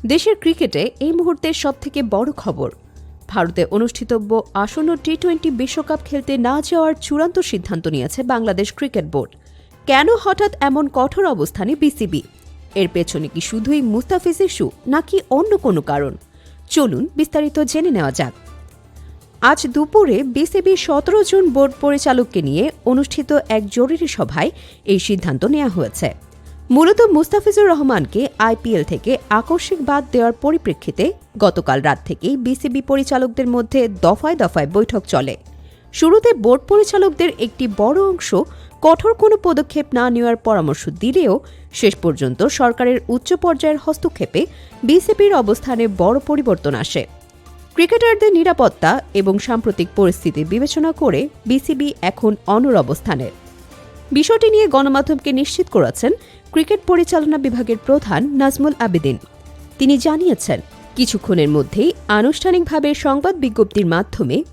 দেশের ক্রিকেটে এই মুহূর্তের সবথেকে বড় খবর, ভারতে অনুষ্ঠিতব্য আসন্ন টি-20 বিশ্বকাপ খেলতে না যাওয়ার চূড়ান্ত সিদ্ধান্ত নিয়েছে বাংলাদেশ ক্রিকেট বোর্ড। কেন হঠাৎ এমন কঠোর অবস্থানে বিসিবি? এর পেছনে কি শুধুই মুস্তাফিজ ইস্যু নাকি অন্য কোনো কারণ? চলুন বিস্তারিত জেনে নেওয়া যাক। আজ দুপুরে বিসিবি 17 জন বোর্ড পরিচালককে নিয়ে অনুষ্ঠিত এক জরুরি সভায় এই সিদ্ধান্ত নেওয়া হয়েছে। মূলত মুস্তাফিজুর রহমানকে আইপিএল থেকে আকস্মিক বাদ দেওয়ার পরিপ্রেক্ষিতে গতকাল রাত থেকেই বিসিবি পরিচালকদের মধ্যে দফায় দফায় বৈঠক চলে। শুরুতে বোর্ড পরিচালকদের একটি বড় অংশ কঠোর কোনো পদক্ষেপ না নেওয়ার পরামর্শ দিলেও শেষ পর্যন্ত সরকারের উচ্চ পর্যায়ের হস্তক্ষেপে বিসিবির অবস্থানে বড় পরিবর্তন আসে। ক্রিকেটারদের নিরাপত্তা এবং সাম্প্রতিক পরিস্থিতি বিবেচনা করে বিসিবি এখন অনড় অবস্থানের। বিষয়টি নিয়ে গণমাধ্যমকে নিশ্চিত করেছেন ক্রিকেট পরিচালনা বিভাগের প্রধান নাজমুল আবেদিন। তিনি জানিয়েছেন, কিছুক্ষণের মধ্যেই আনুষ্ঠানিকভাবে সংবাদ বিজ্ঞপ্তির মাধ্যমে